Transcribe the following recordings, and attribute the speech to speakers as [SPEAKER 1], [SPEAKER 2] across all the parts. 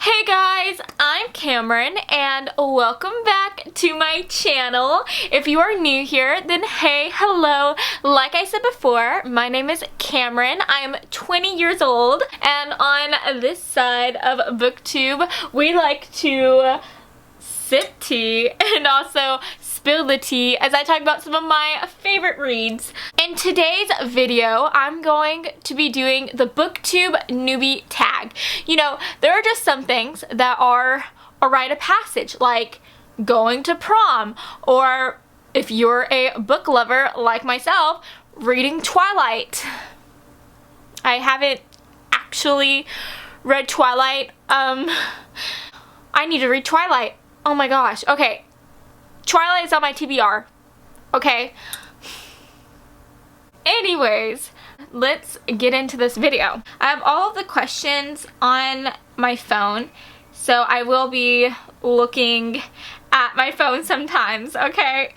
[SPEAKER 1] Hey guys, I'm Cameron and welcome back to my channel. If you are new here, then hey, hello. Like I said before, my name is Cameron. I am 20 years old and on this side of Booktube, we like to sip tea and also spill the tea as I talk about some of my favorite reads. In today's video, I'm going to be doing the Booktube newbie tag. You know, there are just some things that are a rite of passage, like going to prom, or if you're a book lover like myself, reading Twilight. I haven't actually read Twilight. I need to read Twilight. Oh my gosh. Okay. Twilight is on my TBR. Okay. Anyways, let's get into this video. I have all of the questions on my phone, so I will be looking at my phone sometimes, okay?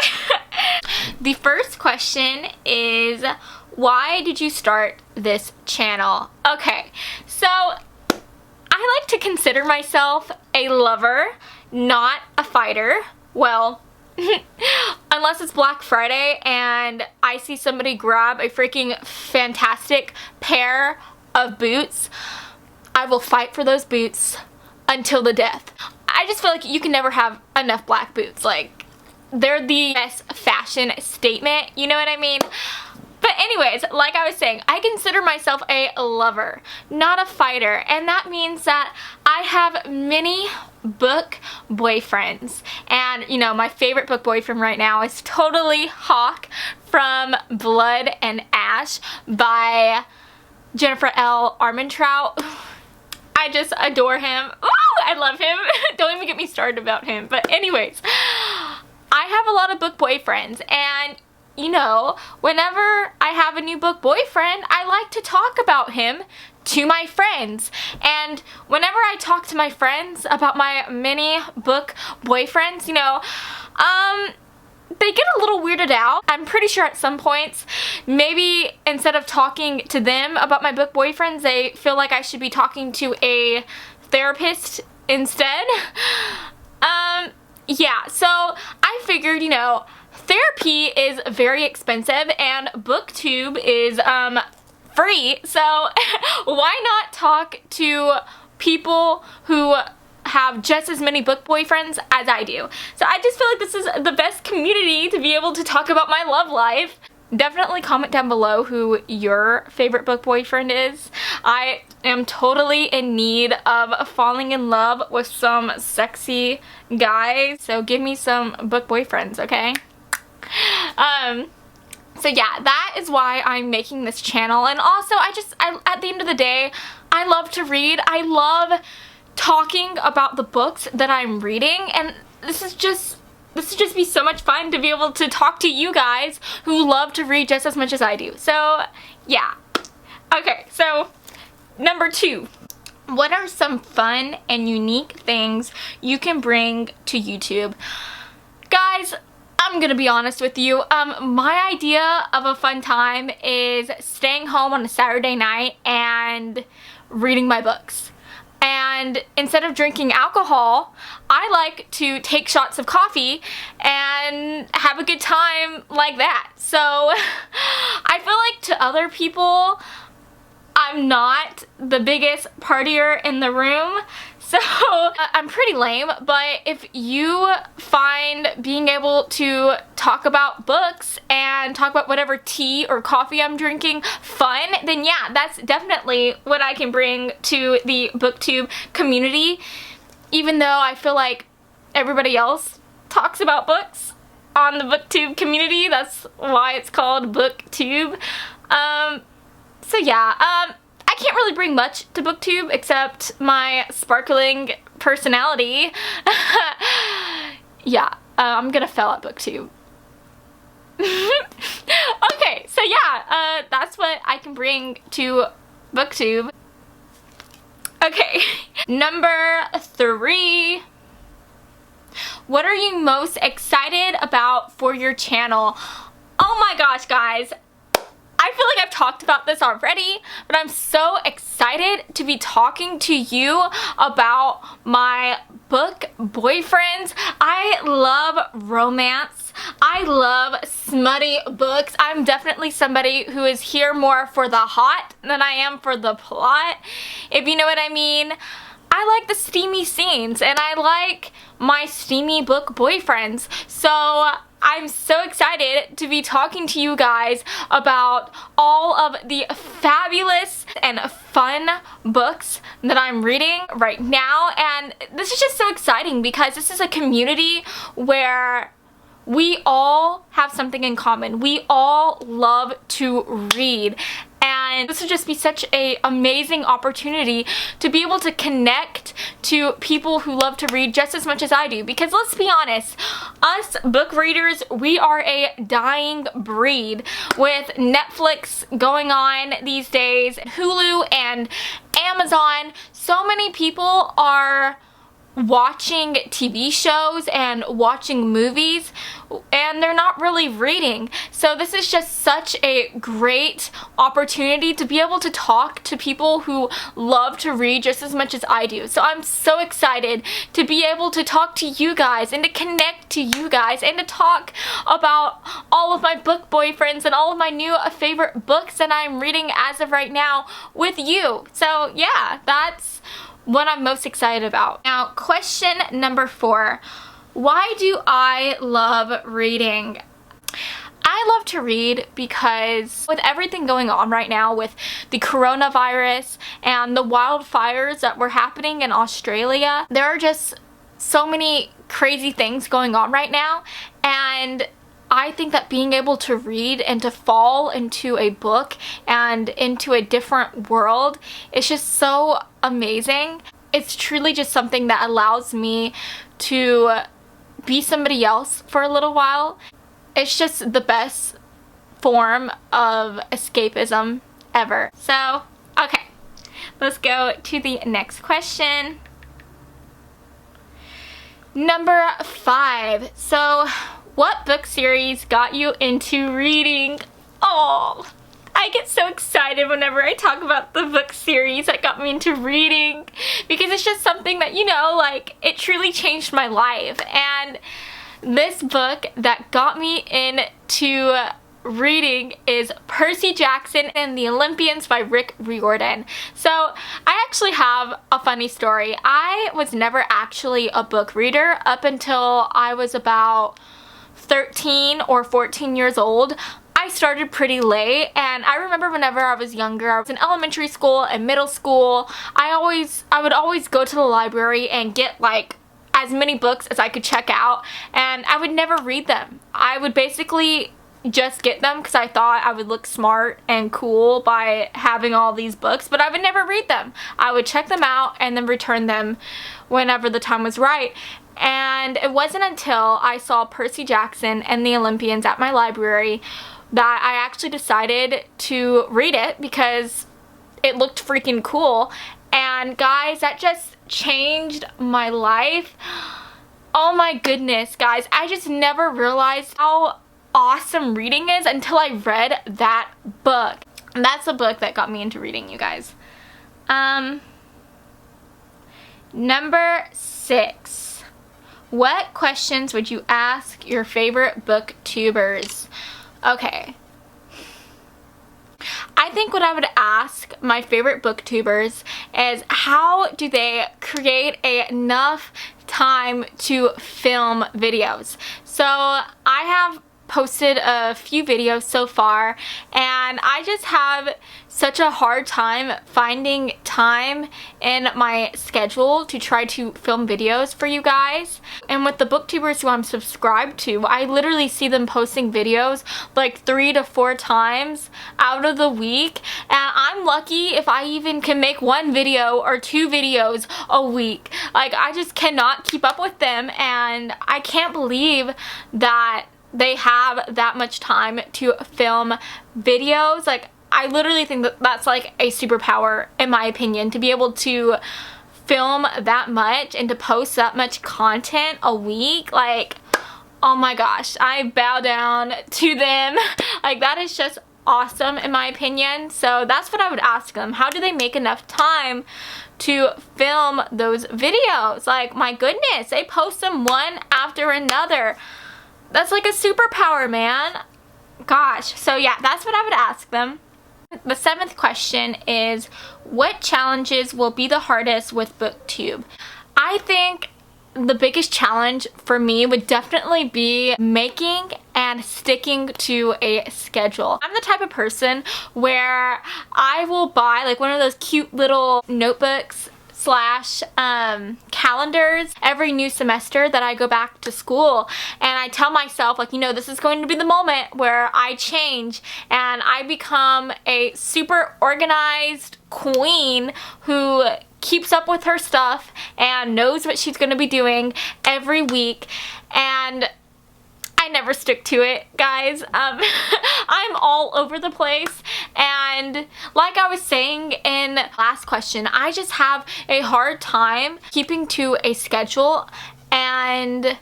[SPEAKER 1] The first question is, why did you start this channel? Okay, so I like to consider myself a lover, not a fighter. Well, unless it's Black Friday and I see somebody grab a freaking fantastic pair of boots, I will fight for those boots until the death. I just feel like you can never have enough black boots. Like, they're the best fashion statement, you know what I mean? But anyways, like I was saying, I consider myself a lover, not a fighter, and that means that I have many book boyfriends. And you know, my favorite book boyfriend right now is totally Hawk from Blood and Ash by Jennifer L. Armentrout. I just adore him. Ooh, I love him. Don't even get me started about him. But anyways, I have a lot of book boyfriends, and you know, whenever I have a new book boyfriend, I like to talk about him to my friends. And whenever I talk to my friends about my many book boyfriends, you know, they get a little weirded out. I'm pretty sure at some points, maybe instead of talking to them about my book boyfriends, they feel like I should be talking to a therapist instead. Yeah, so I figured, you know, therapy is very expensive and Booktube is free, so why not talk to people who have just as many book boyfriends as I do? So I just feel like this is the best community to be able to talk about my love life. Definitely comment down below who your favorite book boyfriend is. I am totally in need of falling in love with some sexy guys, so give me some book boyfriends, okay? So yeah, that is why I'm making this channel. And also, at the end of the day, I love to read. I love talking about the books that I'm reading, and this would just be so much fun to be able to talk to you guys who love to read just as much as I do. So yeah. Okay, so number 2. What are some fun and unique things you can bring to YouTube? Guys, I'm gonna be honest with you. My idea of a fun time is staying home on a Saturday night and reading my books. And instead of drinking alcohol, I like to take shots of coffee and have a good time like that. So I feel like to other people, I'm not the biggest partier in the room. So I'm pretty lame, but if you find being able to talk about books and talk about whatever tea or coffee I'm drinking fun, then yeah, that's definitely what I can bring to the Booktube community. Even though I feel like everybody else talks about books on the Booktube community, that's why it's called Booktube. So yeah, I can't really bring much to Booktube except my sparkling personality. Yeah, I'm gonna fail at Booktube. Okay, so yeah, that's what I can bring to Booktube. Okay, number 3. What are you most excited about for your channel? Oh my gosh, guys. I feel like I've talked about this already, but I'm so excited to be talking to you about my book boyfriends. I love romance. I love smutty books. I'm definitely somebody who is here more for the hot than I am for the plot, if you know what I mean. I like the steamy scenes, and I like my steamy book boyfriends. So I'm so excited to be talking to you guys about all of the fabulous and fun books that I'm reading right now. And this is just so exciting because this is a community where we all have something in common. We all love to read. And this would just be such an amazing opportunity to be able to connect to people who love to read just as much as I do. Because let's be honest, us book readers, we are a dying breed with Netflix going on these days, Hulu and Amazon. So many people are watching TV shows and watching movies, and they're not really reading. So this is just such a great opportunity to be able to talk to people who love to read just as much as I do. So I'm so excited to be able to talk to you guys and to connect to you guys and to talk about all of my book boyfriends and all of my new favorite books that I'm reading as of right now with you. So yeah, that's what I'm most excited about. Now, question number 4. Why do I love reading? I love to read because with everything going on right now with the coronavirus and the wildfires that were happening in Australia, there are just so many crazy things going on right now, and I think that being able to read and to fall into a book and into a different world is just so amazing. It's truly just something that allows me to be somebody else for a little while. It's just the best form of escapism ever. So, okay, let's go to the next question. Number 5. So, what book series got you into reading? Oh, I get so excited whenever I talk about the book series that got me into reading, because it's just something that, you know, like, it truly changed my life. And this book that got me into reading is Percy Jackson and the Olympians by Rick Riordan. So I actually have a funny story. I was never actually a book reader up until I was about 13 or 14 years old. I started pretty late, and I remember whenever I was younger, I was in elementary school and middle school, I would always go to the library and get like as many books as I could check out, and I would never read them. I would basically just get them because I thought I would look smart and cool by having all these books, but I would never read them. I would check them out and then return them whenever the time was right. And it wasn't until I saw Percy Jackson and the Olympians at my library that I actually decided to read it because it looked freaking cool. And guys, that just changed my life. Oh my goodness, guys. I just never realized how awesome reading is until I read that book. And that's the book that got me into reading, you guys. Number 6. What questions would you ask your favorite booktubers? Okay. I think what I would ask my favorite booktubers is how do they create enough time to film videos? So I have posted a few videos so far, and I just have such a hard time finding time in my schedule to try to film videos for you guys. And with the booktubers who I'm subscribed to, I literally see them posting videos like 3 to 4 times out of the week, and I'm lucky if I even can make 1 video or 2 videos a week. Like, I just cannot keep up with them, and I can't believe that they have that much time to film videos. Like, I literally think that that's like a superpower, in my opinion, to be able to film that much and to post that much content a week. Like, oh my gosh, I bow down to them. Like, that is just awesome in my opinion. So that's what I would ask them. How do they make enough time to film those videos. Like, my goodness, they post them one after another. That's like a superpower, man. Gosh. So yeah, that's what I would ask them. The 7th question is, what challenges will be the hardest with Booktube? I think the biggest challenge for me would definitely be making and sticking to a schedule. I'm the type of person where I will buy like one of those cute little notebooks slash calendars every new semester that I go back to school, and I tell myself, like, you know, this is going to be the moment where I change and I become a super organized queen who keeps up with her stuff and knows what she's going to be doing every week. And I never stick to it, guys. I'm all over the place, and like I was saying in last question, I just have a hard time keeping to a schedule. And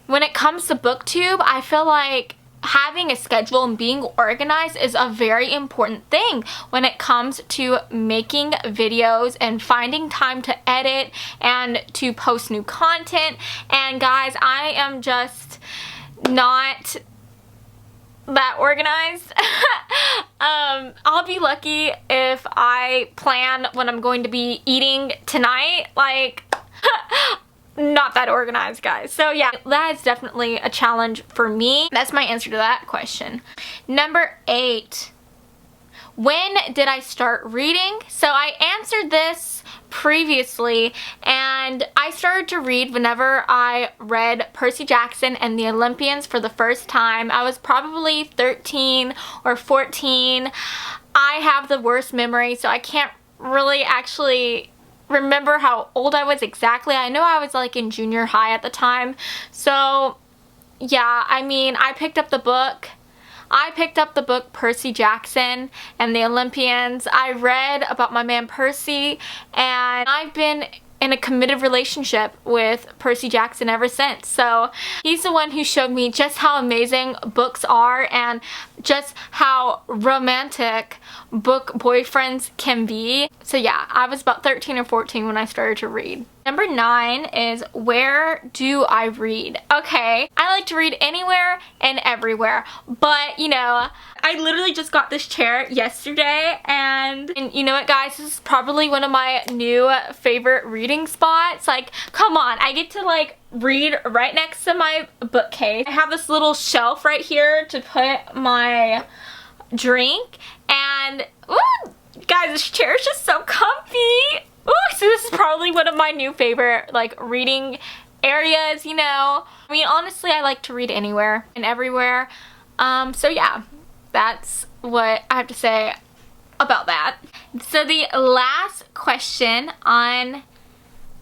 [SPEAKER 1] when it comes to Booktube, I feel like having a schedule and being organized is a very important thing when it comes to making videos and finding time to edit and to post new content. And guys, I am just not that organized. I'll be lucky if I plan when I'm going to be eating tonight. Like, not that organized, guys. So yeah, that is definitely a challenge for me. That's my answer to that question. Number 8. When did I start reading? So I answered this previously, and I started to read whenever I read Percy Jackson and the Olympians for the first time. I was probably 13 or 14. I have the worst memory, so I can't really actually remember how old I was exactly. I know I was like in junior high at the time. So yeah, I mean, I picked up the book Percy Jackson and the Olympians. I read about my man Percy, and I've been in a committed relationship with Percy Jackson ever since. So he's the one who showed me just how amazing books are and just how romantic book boyfriends can be. So yeah, I was about 13 or 14 when I started to read. Number 9 is, where do I read? Okay, I like to read anywhere and everywhere, but you know, I literally just got this chair yesterday, and you know what, guys, this is probably one of my new favorite reading spots. Like, come on, I get to like read right next to my bookcase. I have this little shelf right here to put my drink, and ooh, guys, this chair is just so comfy. Ooh, so this is probably one of my new favorite like reading areas, you know. I mean, honestly, I like to read anywhere and everywhere. So yeah, that's what I have to say about that. So the last question on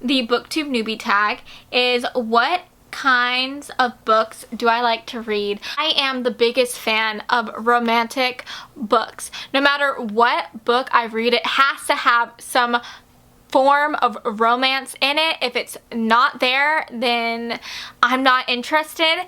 [SPEAKER 1] the Booktube newbie tag is, what kinds of books do I like to read? I am the biggest fan of romantic books. No matter what book I read, it has to have some form of romance in it. If it's not there, then I'm not interested.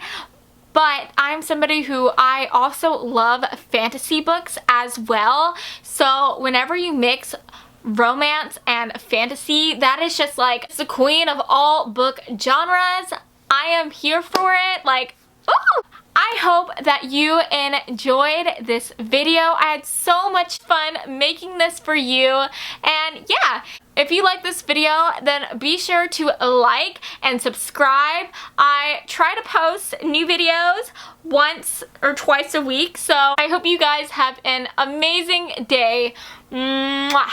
[SPEAKER 1] But I'm somebody who I also love fantasy books as well. So whenever you mix romance and fantasy, that is just like the queen of all book genres. I am here for it. Like, ooh! I hope that you enjoyed this video. I had so much fun making this for you. And yeah, if you like this video, then be sure to like and subscribe. I try to post new videos once or twice a week, so I hope you guys have an amazing day. Mwah.